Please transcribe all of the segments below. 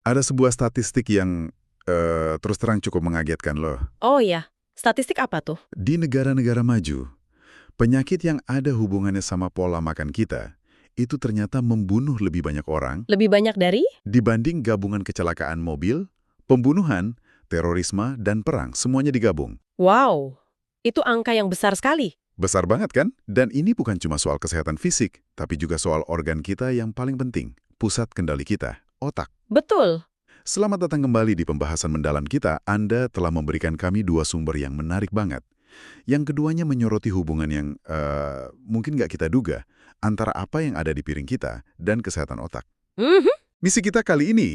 Ada sebuah statistik yang terus terang cukup mengagetkan loh. Oh ya, statistik apa tuh? Di negara-negara maju, penyakit yang ada hubungannya sama pola makan kita, itu ternyata membunuh lebih banyak orang Lebih banyak dari? dibanding gabungan kecelakaan mobil, pembunuhan, terorisme, dan perang. Semuanya digabung. Wow, itu angka yang besar sekali. Besar banget kan? Dan ini bukan cuma soal kesehatan fisik, tapi juga soal organ kita yang paling penting, pusat kendali kita, otak. Betul. Selamat datang kembali di pembahasan mendalam kita. Anda telah memberikan kami dua sumber yang menarik banget. Yang keduanya menyoroti hubungan yang mungkin nggak kita duga antara apa yang ada di piring kita dan kesehatan otak. Misi kita kali ini,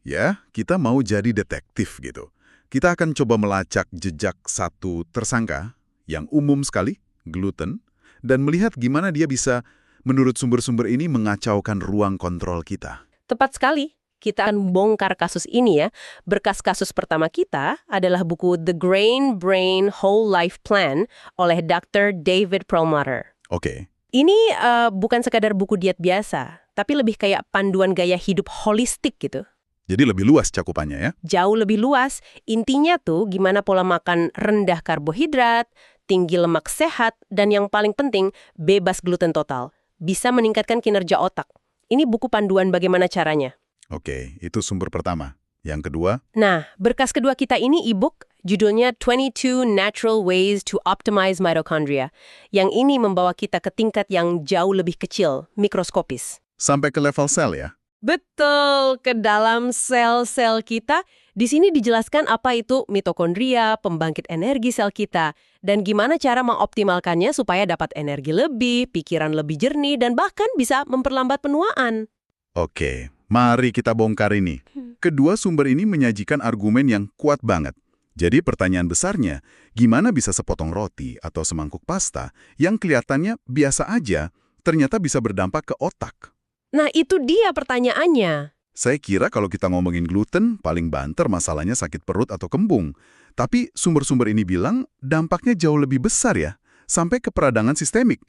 ya, kita mau jadi detektif gitu. Kita akan coba melacak jejak satu tersangka yang umum sekali, gluten, dan melihat gimana dia bisa, menurut sumber-sumber ini, mengacaukan ruang kontrol kita. Tepat sekali. Kita akan bongkar kasus ini ya. Berkas kasus pertama kita adalah buku The Grain Brain Whole Life Plan oleh Dr. David Perlmutter. Oke. Ini bukan sekadar buku diet biasa, tapi lebih kayak panduan gaya hidup holistik gitu. Jadi lebih luas cakupannya ya? Jauh lebih luas. Intinya tuh gimana pola makan rendah karbohidrat, tinggi lemak sehat, dan yang paling penting, bebas gluten total. Bisa meningkatkan kinerja otak. Ini buku panduan bagaimana caranya. Oke, itu sumber pertama. Yang kedua? Nah, berkas kedua kita ini e-book, judulnya 22 Natural Ways to Optimize Mitochondria. Yang ini membawa kita ke tingkat yang jauh lebih kecil, mikroskopis. Sampai ke level sel ya? Betul, ke dalam sel-sel kita. Di sini dijelaskan apa itu mitokondria, pembangkit energi sel kita, dan gimana cara mengoptimalkannya supaya dapat energi lebih, pikiran lebih jernih, dan bahkan bisa memperlambat penuaan. Oke, mari kita bongkar ini. Kedua sumber ini menyajikan argumen yang kuat banget. Jadi pertanyaan besarnya, gimana bisa sepotong roti atau semangkuk pasta yang kelihatannya biasa aja, ternyata bisa berdampak ke otak? Nah, itu dia pertanyaannya. Saya kira kalau kita ngomongin gluten, paling banter masalahnya sakit perut atau kembung. Tapi sumber-sumber ini bilang dampaknya jauh lebih besar ya, sampai ke peradangan sistemik.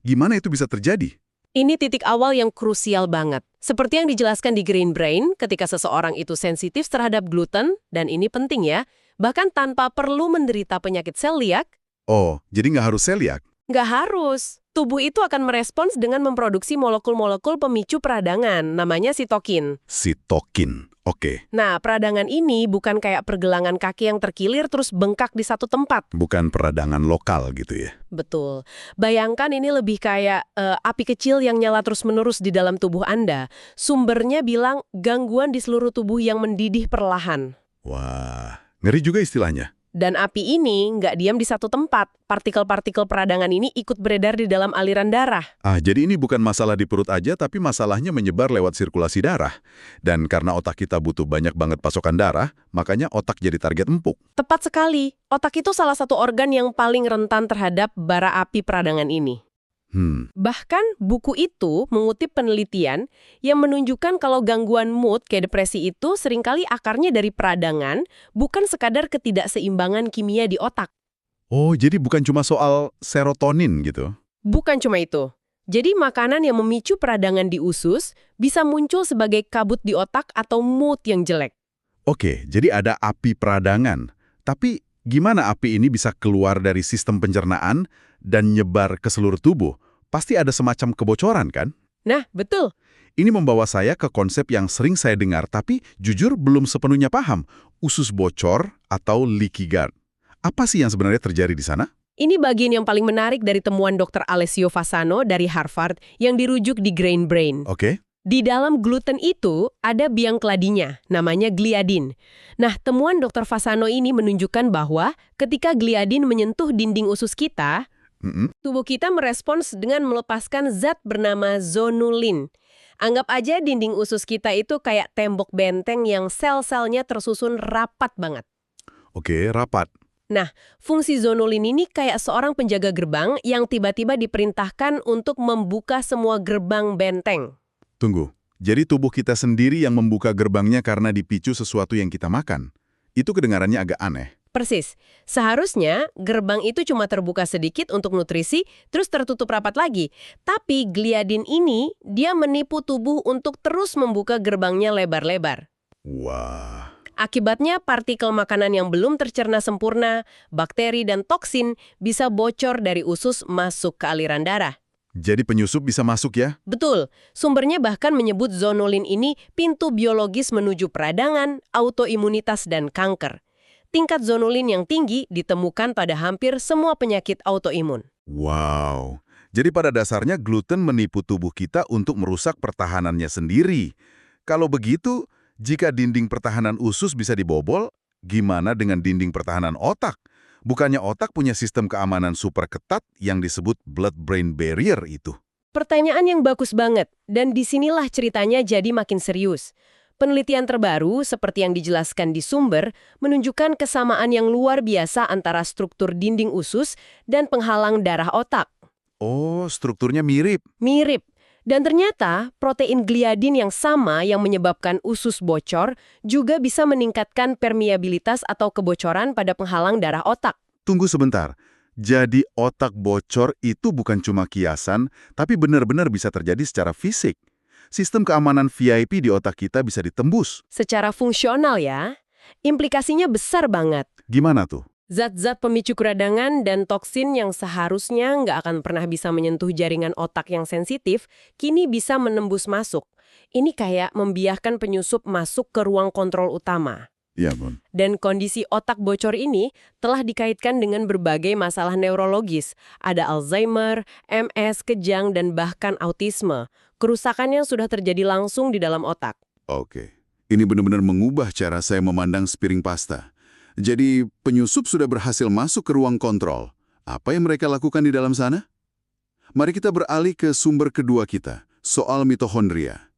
Gimana itu bisa terjadi? Ini titik awal yang krusial banget. Seperti yang dijelaskan di Green Brain, ketika seseorang itu sensitif terhadap gluten, dan ini penting ya, bahkan tanpa perlu menderita penyakit seliak. Oh, jadi nggak harus seliak? Nggak harus. Tubuh itu akan merespons dengan memproduksi molekul-molekul pemicu peradangan, namanya sitokin. Sitokin, oke. Nah, peradangan ini bukan kayak pergelangan kaki yang terkilir terus bengkak di satu tempat. Bukan peradangan lokal gitu ya? Betul. Bayangkan ini lebih kayak api kecil yang nyala terus-menerus di dalam tubuh Anda. Sumbernya bilang gangguan di seluruh tubuh yang mendidih perlahan. Wah, ngeri juga istilahnya. Dan api ini nggak diam di satu tempat. Partikel-partikel peradangan ini ikut beredar di dalam aliran darah. Jadi ini bukan masalah di perut aja, tapi masalahnya menyebar lewat sirkulasi darah. Dan karena otak kita butuh banyak banget pasokan darah, makanya otak jadi target empuk. Tepat sekali. Otak itu salah satu organ yang paling rentan terhadap bara api peradangan ini. Bahkan buku itu mengutip penelitian yang menunjukkan kalau gangguan mood kayak depresi itu seringkali akarnya dari peradangan, bukan sekadar ketidakseimbangan kimia di otak. Oh, jadi bukan cuma soal serotonin gitu? Bukan cuma itu. Jadi makanan yang memicu peradangan di usus bisa muncul sebagai kabut di otak atau mood yang jelek. Oke, jadi ada api peradangan. Tapi gimana api ini bisa keluar dari sistem pencernaan dan nyebar ke seluruh tubuh? Pasti ada semacam kebocoran kan? Nah, betul. Ini membawa saya ke konsep yang sering saya dengar tapi jujur belum sepenuhnya paham. Usus bocor atau leaky gut. Apa sih yang sebenarnya terjadi di sana? Ini bagian yang paling menarik dari temuan Dr. Alessio Fasano dari Harvard yang dirujuk di Grain Brain. Oke. Di dalam gluten itu ada biang keladinya, namanya gliadin. Nah, temuan Dr. Fasano ini menunjukkan bahwa ketika gliadin menyentuh dinding usus kita, tubuh kita merespons dengan melepaskan zat bernama zonulin. Anggap aja dinding usus kita itu kayak tembok benteng yang sel-selnya tersusun rapat banget. Oke, rapat. Nah, fungsi zonulin ini kayak seorang penjaga gerbang yang tiba-tiba diperintahkan untuk membuka semua gerbang benteng. Tunggu, jadi tubuh kita sendiri yang membuka gerbangnya karena dipicu sesuatu yang kita makan. Itu kedengarannya agak aneh. Persis. Seharusnya gerbang itu cuma terbuka sedikit untuk nutrisi, terus tertutup rapat lagi. Tapi gliadin ini, dia menipu tubuh untuk terus membuka gerbangnya lebar-lebar. Wah, Akibatnya, partikel makanan yang belum tercerna sempurna, bakteri dan toksin bisa bocor dari usus masuk ke aliran darah. jadi penyusup bisa masuk ya? Betul, sumbernya bahkan menyebut zonulin ini pintu biologis menuju peradangan, autoimunitas, dan kanker. Tingkat zonulin yang tinggi ditemukan pada hampir semua penyakit autoimun. Wow, jadi pada dasarnya gluten menipu tubuh kita untuk merusak pertahanannya sendiri. Kalau begitu, jika dinding pertahanan usus bisa dibobol, gimana dengan dinding pertahanan otak? Bukannya otak punya sistem keamanan super ketat yang disebut blood-brain barrier itu? Pertanyaan yang bagus banget, dan disinilah ceritanya jadi makin serius. Penelitian terbaru, seperti yang dijelaskan di sumber, menunjukkan kesamaan yang luar biasa antara struktur dinding usus dan penghalang darah otak. Oh, strukturnya mirip. Mirip. Dan ternyata, protein gliadin yang sama yang menyebabkan usus bocor juga bisa meningkatkan permeabilitas atau kebocoran pada penghalang darah otak. Tunggu sebentar. Jadi otak bocor itu bukan cuma kiasan, tapi benar-benar bisa terjadi secara fisik. Sistem keamanan VIP di otak kita bisa ditembus. Secara fungsional ya, implikasinya besar banget. Gimana tuh? Zat-zat pemicu keradangan dan toksin yang seharusnya nggak akan pernah bisa menyentuh jaringan otak yang sensitif, kini bisa menembus masuk. Ini kayak membiarkan penyusup masuk ke ruang kontrol utama. Iya, Bun. Dan kondisi otak bocor ini telah dikaitkan dengan berbagai masalah neurologis. Ada Alzheimer, MS, kejang, dan bahkan autisme. Kerusakan yang sudah terjadi langsung di dalam otak. Oke. Ini benar-benar mengubah cara saya memandang sepiring pasta. Jadi, penyusup sudah berhasil masuk ke ruang kontrol. Apa yang mereka lakukan di dalam sana? Mari kita beralih ke sumber kedua kita, soal mitokondria.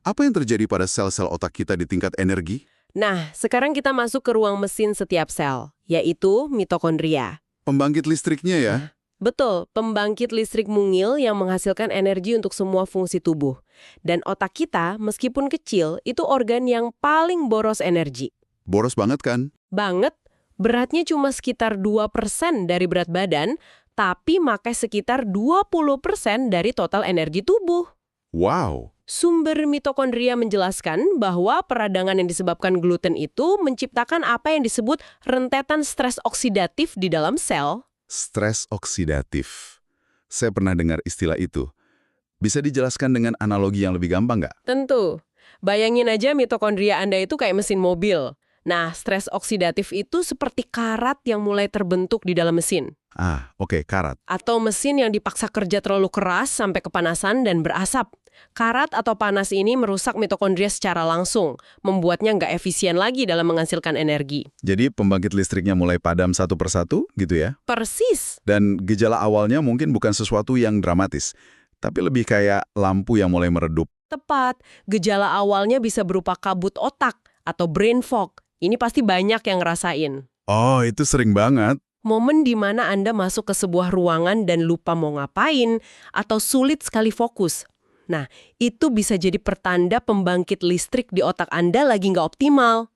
Apa yang terjadi pada sel-sel otak kita di tingkat energi? Nah, sekarang kita masuk ke ruang mesin setiap sel, yaitu mitokondria. Pembangkit listriknya ya? Betul, pembangkit listrik mungil yang menghasilkan energi untuk semua fungsi tubuh. Dan otak kita, meskipun kecil, itu organ yang paling boros energi. Boros banget kan? Banget, beratnya cuma sekitar 2% dari berat badan, tapi makai sekitar 20% dari total energi tubuh. Wow! Sumber mitokondria menjelaskan bahwa peradangan yang disebabkan gluten itu menciptakan apa yang disebut rentetan stres oksidatif di dalam sel. Stres oksidatif. Saya pernah dengar istilah itu. Bisa dijelaskan dengan analogi yang lebih gampang nggak? Tentu. Bayangin aja mitokondria Anda itu kayak mesin mobil. Nah, stres oksidatif itu seperti karat yang mulai terbentuk di dalam mesin. Oke, karat. Atau mesin yang dipaksa kerja terlalu keras sampai kepanasan dan berasap. Karat atau panas ini merusak mitokondria secara langsung, membuatnya nggak efisien lagi dalam menghasilkan energi. Jadi pembangkit listriknya mulai padam satu persatu gitu ya? Persis. Dan gejala awalnya mungkin bukan sesuatu yang dramatis, tapi lebih kayak lampu yang mulai meredup. Tepat. Gejala awalnya bisa berupa kabut otak atau brain fog. Ini pasti banyak yang ngerasain. Oh, itu sering banget. Momen di mana Anda masuk ke sebuah ruangan dan lupa mau ngapain, atau sulit sekali fokus. Nah, itu bisa jadi pertanda pembangkit listrik di otak Anda lagi nggak optimal.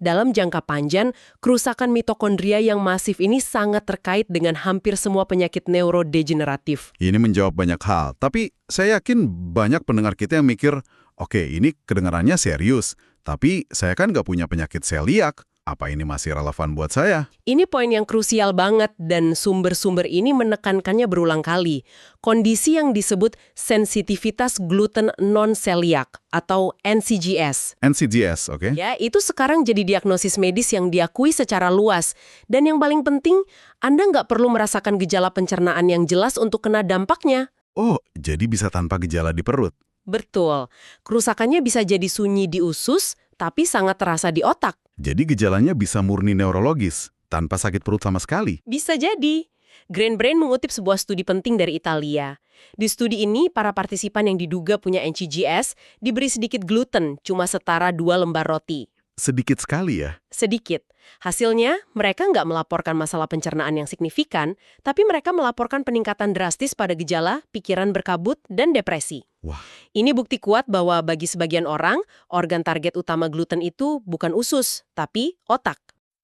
Dalam jangka panjang, kerusakan mitokondria yang masif ini sangat terkait dengan hampir semua penyakit neurodegeneratif. Ini menjawab banyak hal, tapi saya yakin banyak pendengar kita yang mikir, oke, ini kedengarannya serius, tapi saya kan nggak punya penyakit seliak. Apa ini masih relevan buat saya? Ini poin yang krusial banget dan sumber-sumber ini menekankannya berulang kali. Kondisi yang disebut sensitivitas gluten non-celiac atau NCGS. NCGS, oke? Ya, itu sekarang jadi diagnosis medis yang diakui secara luas. Dan yang paling penting, Anda nggak perlu merasakan gejala pencernaan yang jelas untuk kena dampaknya. Oh, jadi bisa tanpa gejala di perut? Betul. Kerusakannya bisa jadi sunyi di usus, tapi sangat terasa di otak. Jadi gejalanya bisa murni neurologis, tanpa sakit perut sama sekali? Bisa jadi. Grain Brain mengutip sebuah studi penting dari Italia. Di studi ini, para partisipan yang diduga punya NCGS diberi sedikit gluten, cuma setara 2 lembar roti. Sedikit sekali ya? Sedikit. Hasilnya, mereka nggak melaporkan masalah pencernaan yang signifikan, tapi mereka melaporkan peningkatan drastis pada gejala, pikiran berkabut, dan depresi. Wah. Ini bukti kuat bahwa bagi sebagian orang, organ target utama gluten itu bukan usus, tapi otak.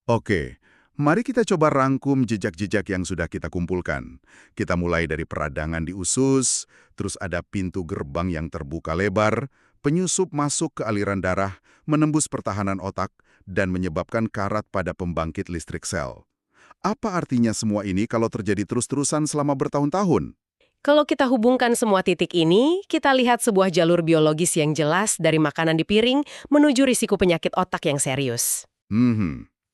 Oke, mari kita coba rangkum jejak-jejak yang sudah kita kumpulkan. Kita mulai dari peradangan di usus, terus ada pintu gerbang yang terbuka lebar, penyusup masuk ke aliran darah, menembus pertahanan otak, dan menyebabkan karat pada pembangkit listrik sel. Apa artinya semua ini kalau terjadi terus-terusan selama bertahun-tahun? Kalau kita hubungkan semua titik ini, kita lihat sebuah jalur biologis yang jelas dari makanan di piring menuju risiko penyakit otak yang serius.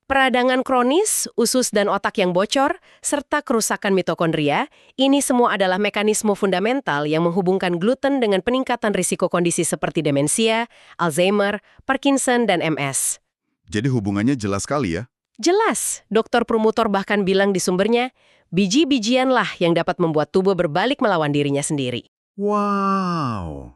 Peradangan kronis, usus dan otak yang bocor, serta kerusakan mitokondria, ini semua adalah mekanisme fundamental yang menghubungkan gluten dengan peningkatan risiko kondisi seperti demensia, Alzheimer, Parkinson, dan MS. Jadi hubungannya jelas sekali ya? Jelas, Dr. Promotor bahkan bilang di sumbernya, biji-bijianlah yang dapat membuat tubuh berbalik melawan dirinya sendiri. Wow!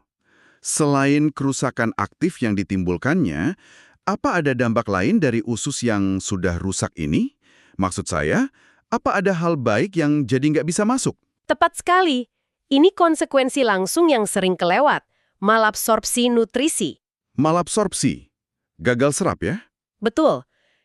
Selain kerusakan aktif yang ditimbulkannya, apa ada dampak lain dari usus yang sudah rusak ini? Maksud saya, apa ada hal baik yang jadi nggak bisa masuk? Tepat sekali. Ini konsekuensi langsung yang sering kelewat, malabsorpsi nutrisi. Malabsorpsi. Gagal serap ya? Betul.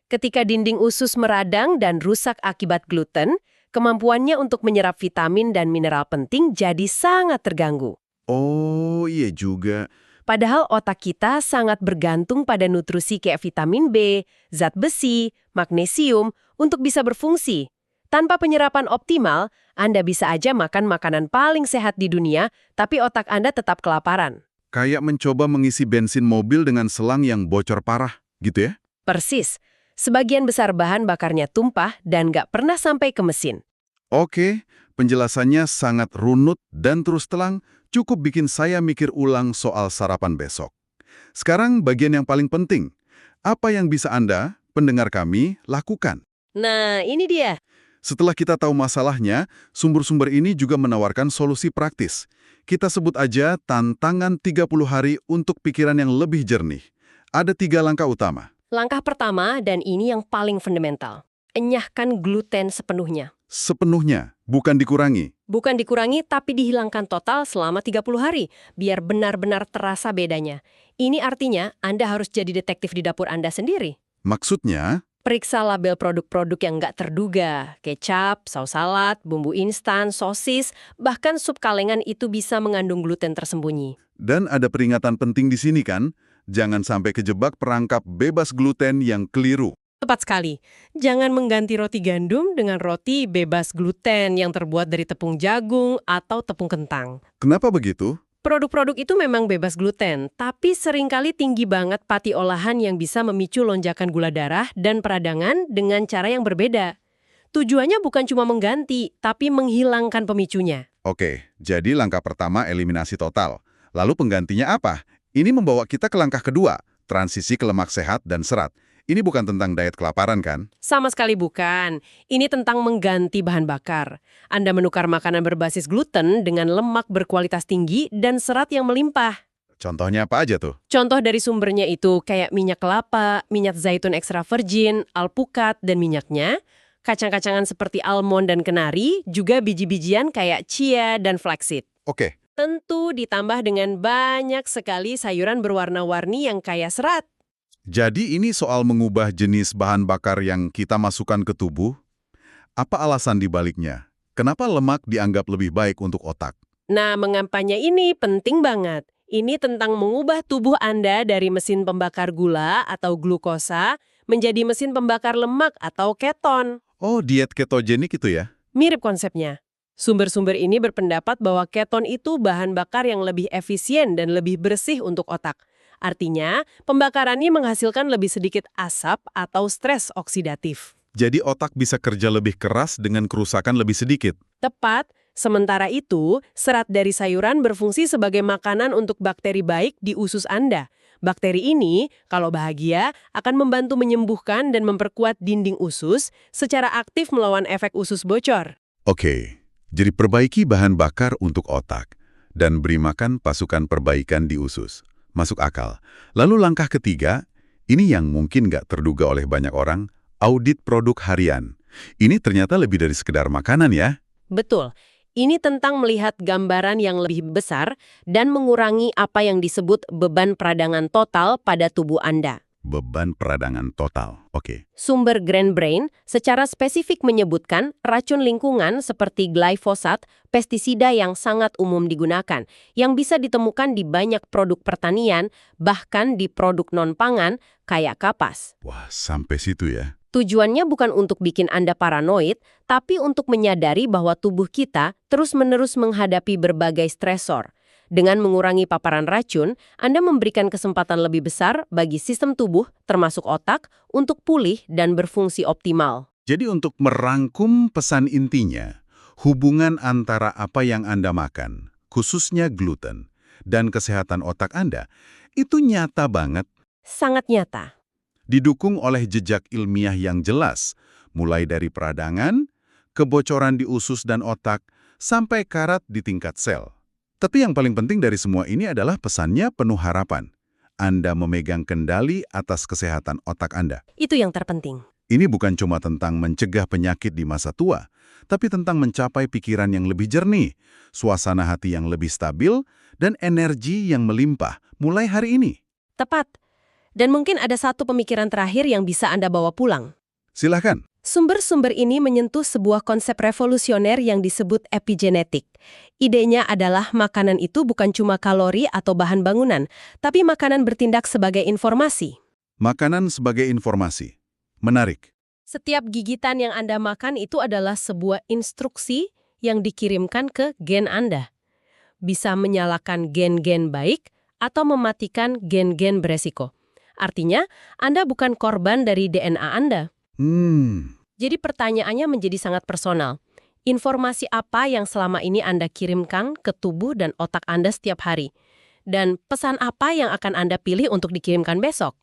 Ketika dinding usus meradang dan rusak akibat gluten, kemampuannya untuk menyerap vitamin dan mineral penting jadi sangat terganggu. Oh, iya juga. Padahal otak kita sangat bergantung pada nutrisi kayak vitamin B, zat besi, magnesium untuk bisa berfungsi. Tanpa penyerapan optimal, Anda bisa aja makan makanan paling sehat di dunia, tapi otak Anda tetap kelaparan. Kayak mencoba mengisi bensin mobil dengan selang yang bocor parah, gitu ya? Persis. Sebagian besar bahan bakarnya tumpah dan nggak pernah sampai ke mesin. Oke, penjelasannya sangat runut dan terus terang cukup bikin saya mikir ulang soal sarapan besok. Sekarang bagian yang paling penting. Apa yang bisa Anda, pendengar kami, lakukan? Nah, ini dia. Setelah kita tahu masalahnya, sumber-sumber ini juga menawarkan solusi praktis. Kita sebut aja tantangan 30 hari untuk pikiran yang lebih jernih. Ada 3 langkah utama. Langkah pertama, dan ini yang paling fundamental. Enyahkan gluten sepenuhnya. Sepenuhnya, bukan dikurangi. Bukan dikurangi, tapi dihilangkan total selama 30 hari, biar benar-benar terasa bedanya. Ini artinya Anda harus jadi detektif di dapur Anda sendiri. Maksudnya, Periksa label produk-produk yang nggak terduga. Kecap, saus salad, bumbu instan, sosis, bahkan sup kalengan itu bisa mengandung gluten tersembunyi. dan ada peringatan penting di sini kan, jangan sampai kejebak perangkap bebas gluten yang keliru. Tepat sekali. Jangan mengganti roti gandum dengan roti bebas gluten yang terbuat dari tepung jagung atau tepung kentang. Kenapa begitu? Produk-produk itu memang bebas gluten, tapi seringkali tinggi banget pati olahan yang bisa memicu lonjakan gula darah dan peradangan dengan cara yang berbeda. Tujuannya bukan cuma mengganti, tapi menghilangkan pemicunya. Oke, jadi langkah pertama eliminasi total. Lalu penggantinya apa? Ini membawa kita ke langkah kedua, transisi ke lemak sehat dan serat. Ini bukan tentang diet kelaparan kan? Sama sekali bukan. Ini tentang mengganti bahan bakar. Anda menukar makanan berbasis gluten dengan lemak berkualitas tinggi dan serat yang melimpah. Contohnya apa aja tuh? Contoh dari sumbernya itu kayak minyak kelapa, minyak zaitun ekstra virgin, alpukat, dan minyaknya, kacang-kacangan seperti almond dan kenari, juga biji-bijian kayak chia dan flaxseed. Oke, Tentu ditambah dengan banyak sekali sayuran berwarna-warni yang kaya serat. jadi ini soal mengubah jenis bahan bakar yang kita masukkan ke tubuh. Apa alasan dibaliknya? Kenapa lemak dianggap lebih baik untuk otak? Nah, mengampanya ini penting banget. Ini tentang mengubah tubuh Anda dari mesin pembakar gula atau glukosa menjadi mesin pembakar lemak atau keton. Oh, diet ketogenik itu ya? Mirip konsepnya. Sumber-sumber ini berpendapat bahwa keton itu bahan bakar yang lebih efisien dan lebih bersih untuk otak. Artinya, pembakarannya menghasilkan lebih sedikit asap atau stres oksidatif. Jadi otak bisa kerja lebih keras dengan kerusakan lebih sedikit. Tepat, sementara itu, serat dari sayuran berfungsi sebagai makanan untuk bakteri baik di usus Anda. Bakteri ini, kalau bahagia, akan membantu menyembuhkan dan memperkuat dinding usus secara aktif melawan efek usus bocor. Oke, jadi perbaiki bahan bakar untuk otak dan beri makan pasukan perbaikan di usus. Masuk akal. Lalu langkah ketiga, ini yang mungkin nggak terduga oleh banyak orang, audit produk harian. Ini ternyata lebih dari sekedar makanan ya. Betul. Ini tentang melihat gambaran yang lebih besar dan mengurangi apa yang disebut beban peradangan total pada tubuh Anda. Beban peradangan total. Oke. Sumber Grand Brain secara spesifik menyebutkan racun lingkungan seperti glyphosat, pestisida yang sangat umum digunakan, yang bisa ditemukan di banyak produk pertanian, bahkan di produk non-pangan kayak kapas. Wah, sampai situ ya. Tujuannya bukan untuk bikin Anda paranoid, tapi untuk menyadari bahwa tubuh kita terus-menerus menghadapi berbagai stresor. Dengan mengurangi paparan racun, Anda memberikan kesempatan lebih besar bagi sistem tubuh, termasuk otak, untuk pulih dan berfungsi optimal. Jadi untuk merangkum pesan intinya, hubungan antara apa yang Anda makan, khususnya gluten, dan kesehatan otak Anda, itu nyata banget, Sangat nyata. didukung oleh jejak ilmiah yang jelas, mulai dari peradangan, kebocoran di usus dan otak, sampai karat di tingkat sel. Tapi yang paling penting dari semua ini adalah pesannya penuh harapan. Anda memegang kendali atas kesehatan otak Anda. Itu yang terpenting. Ini bukan cuma tentang mencegah penyakit di masa tua, tapi tentang mencapai pikiran yang lebih jernih, suasana hati yang lebih stabil, dan energi yang melimpah mulai hari ini. Tepat. Dan mungkin ada satu pemikiran terakhir yang bisa Anda bawa pulang. Silahkan. Sumber-sumber ini menyentuh sebuah konsep revolusioner yang disebut epigenetik. Idenya adalah makanan itu bukan cuma kalori atau bahan bangunan, tapi makanan bertindak sebagai informasi. Makanan sebagai informasi. Menarik. Setiap gigitan yang Anda makan itu adalah sebuah instruksi yang dikirimkan ke gen Anda. Bisa menyalakan gen-gen baik atau mematikan gen-gen beresiko. Artinya, Anda bukan korban dari DNA Anda. Jadi pertanyaannya menjadi sangat personal. Informasi apa yang selama ini Anda kirimkan ke tubuh dan otak Anda setiap hari? Dan pesan apa yang akan Anda pilih untuk dikirimkan besok?